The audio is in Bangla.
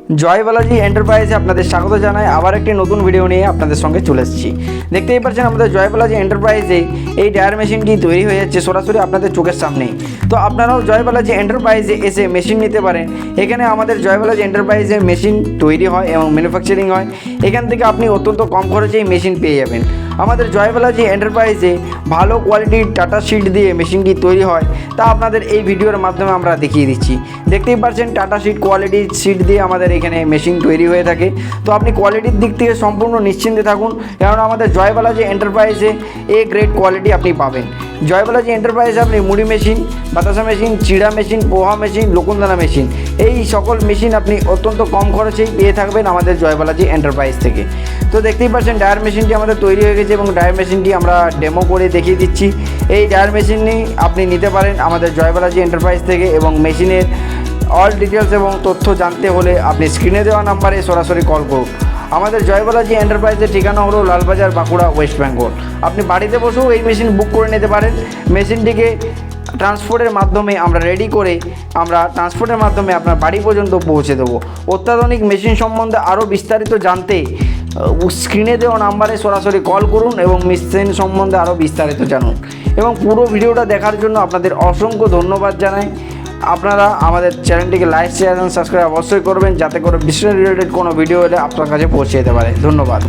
জয় বালাজি এন্টারপ্রাইজে আপনাদের স্বাগত জানাই। আবার একটি নতুন ভিডিও নিয়ে আপনাদের সঙ্গে চলে এসেছি। দেখতেই পাচ্ছেন আমাদের জয় বালাজি এন্টারপ্রাইজে এই ডায়ার মেশিনটি তৈরি হয়ে যাচ্ছে সরাসরি আপনাদের চোখের সামনেই। তো আপনারাও জয় বালাজি এন্টারপ্রাইজে এসে মেশিন নিতে পারেন। এখানে আমাদের জয় বালাজি এন্টারপ্রাইজে মেশিন তৈরি হয় এবং ম্যানুফ্যাকচারিং হয়। এখান থেকে আপনি অত্যন্ত কম খরচেই মেশিন পেয়ে যাবেন। আমাদের জয় বালাজি এন্টারপ্রাইজে ভালো কোয়ালিটির টাটা শিট দিয়ে মেশিনটি তৈরি হয়, তা আপনাদের এই ভিডিওর মাধ্যমে আমরা দেখিয়ে দিচ্ছি। দেখতেই পাচ্ছেন টাটা শিট কোয়ালিটির শিট দিয়ে আমাদের এখানে মেশিন তৈরি হয়ে থাকে। তো আপনি কোয়ালিটির দিক থেকে সম্পূর্ণ নিশ্চিন্তে থাকুন, কারণ আমাদের জয় বালাজি এন্টারপ্রাইজে এ গ্রেড কোয়ালিটি আপনি পাবেন। জয় বালাজি এন্টারপ্রাইজে আপনি মুড়ি মেশিন, বাতাসা মেশিন, চিড়া মেশিন, পোহা মেশিন, লোকনদানা মেশিন, এই সকল মেশিন আপনি অত্যন্ত কম খরচেই পেয়ে থাকবেন আমাদের জয় বালাজি এন্টারপ্রাইজ থেকে। তো দেখতেই পাচ্ছেন ডায়ার মেশিনটি আমাদের তৈরি হয়ে গেছে এবং ডায়ার মেশিনটি আমরা ডেমো করে দেখিয়ে দিচ্ছি। এই ডায়ার মেশিনটি আপনি নিতে পারেন আমাদের জয় বালাজি এন্টারপ্রাইজ থেকে, এবং মেশিনের অল ডিটেলস এবং তথ্য জানতে হলে আপনি স্ক্রিনে দেওয়া নাম্বারে সরাসরি কল করুন। আমাদের জয় বালাজি এন্টারপ্রাইজের ঠিকানা হলো লালবাজার, বাঁকুড়া, ওয়েস্ট বেঙ্গল। আপনি বাড়িতে বসেও এই মেশিন বুক করে নিতে পারেন। মেশিনটিকে ট্রান্সপোর্টের মাধ্যমে আমরা রেডি করে ট্রান্সপোর্টের মাধ্যমে আপনার বাড়ি পর্যন্ত পৌঁছে দেবো। অত্যাধুনিক মেশিন সম্বন্ধে আরও বিস্তারিত জানতে স্ক্রিনে দেওয়া নাম্বারে সরাসরি কল করুন এবং মেশিন সম্বন্ধে আরও বিস্তারিত জানুন। এবং পুরো ভিডিওটা দেখার জন্য আপনাদের অসংখ্য ধন্যবাদ জানাই। আপনারা আমাদের চ্যানেলটিকে লাইক, শেয়ার এবং সাবস্ক্রাইব অবশ্যই করবেন, যাতে করে বিজনেস রিলেটেড কোনো ভিডিও এলে আপনার কাছে পৌঁছে যেতে পারে। ধন্যবাদ।